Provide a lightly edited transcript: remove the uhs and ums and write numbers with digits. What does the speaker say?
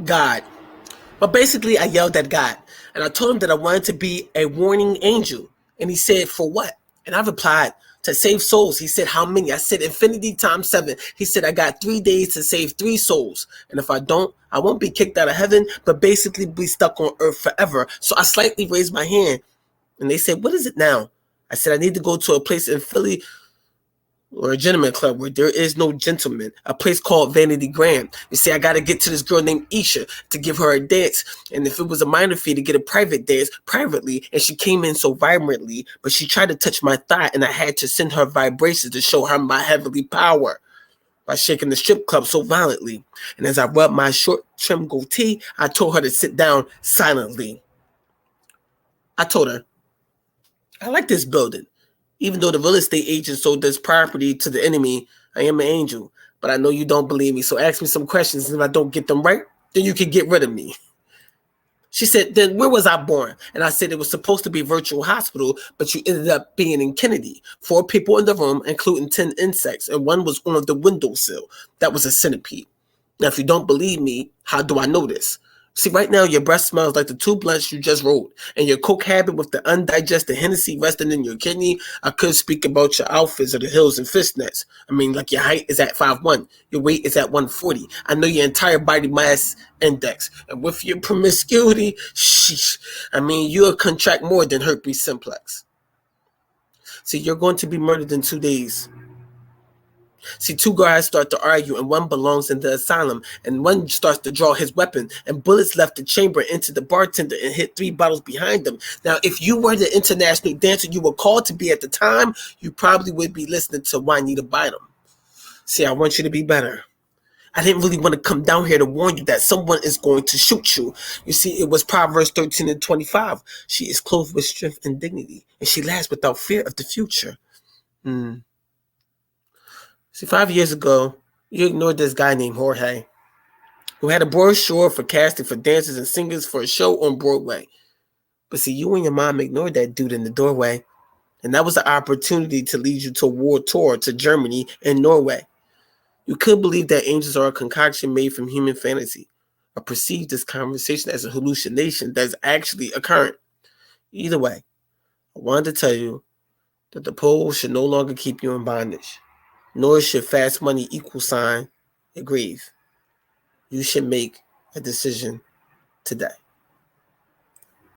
God. But basically, I yelled at God and I told him that I wanted to be a warning angel. And he said, for what? And I replied, to save souls. He said, how many? I said, infinity times 7. He said, I got 3 days to save 3 souls. And if I don't, I won't be kicked out of heaven, but basically be stuck on earth forever. So I slightly raised my hand and they said, what is it now? I said, I need to go to a place in Philly or a gentleman club where there is no gentleman, a place called Vanity Graham. You see, I got to get to this girl named Isha to give her a dance. And if it was a minor fee to get a private dance privately, and she came in so vibrantly, but she tried to touch my thigh, and I had to send her vibrations to show her my heavenly power by shaking the strip club so violently. And as I rubbed my short trim goatee, I told her to sit down silently. I told her, I like this building. Even though the real estate agent sold this property to the enemy, I am an angel. But I know you don't believe me, so ask me some questions. And if I don't get them right, then you can get rid of me. She said, then where was I born? And I said it was supposed to be Virtual Hospital, but you ended up being in Kennedy. 4 people in the room, including 10 insects, and one was on the windowsill. That was a centipede. Now, if you don't believe me, how do I know this? See, right now, your breath smells like the 2 blunts you just rolled, and your coke habit with the undigested Hennessy resting in your kidney. I could speak about your outfits or the heels and fishnets. I mean, like your height is at 5'1", your weight is at 140. I know your entire body mass index, and with your promiscuity, sheesh, I mean, you'll contract more than herpes simplex. See, you're going to be murdered in 2 days. See, 2 guys start to argue, and one belongs in the asylum, and one starts to draw his weapon, and bullets left the chamber into the bartender and hit 3 bottles behind them. Now, if you were the international dancer you were called to be at the time, you probably would be listening to Juanita Bynum. See, I want you to be better. I didn't really want to come down here to warn you that someone is going to shoot you. You see, it was Proverbs 13:25. She is clothed with strength and dignity, and she laughs without fear of the future. See, 5 years ago, you ignored this guy named Jorge, who had a brochure for casting for dancers and singers for a show on Broadway. But see, you and your mom ignored that dude in the doorway. And that was the opportunity to lead you to a war tour to Germany and Norway. You could believe that angels are a concoction made from human fantasy, or perceive this conversation as a hallucination that's actually occurring. Either way, I wanted to tell you that the pole should no longer keep you in bondage, nor should fast money =, a grave. You should make a decision today.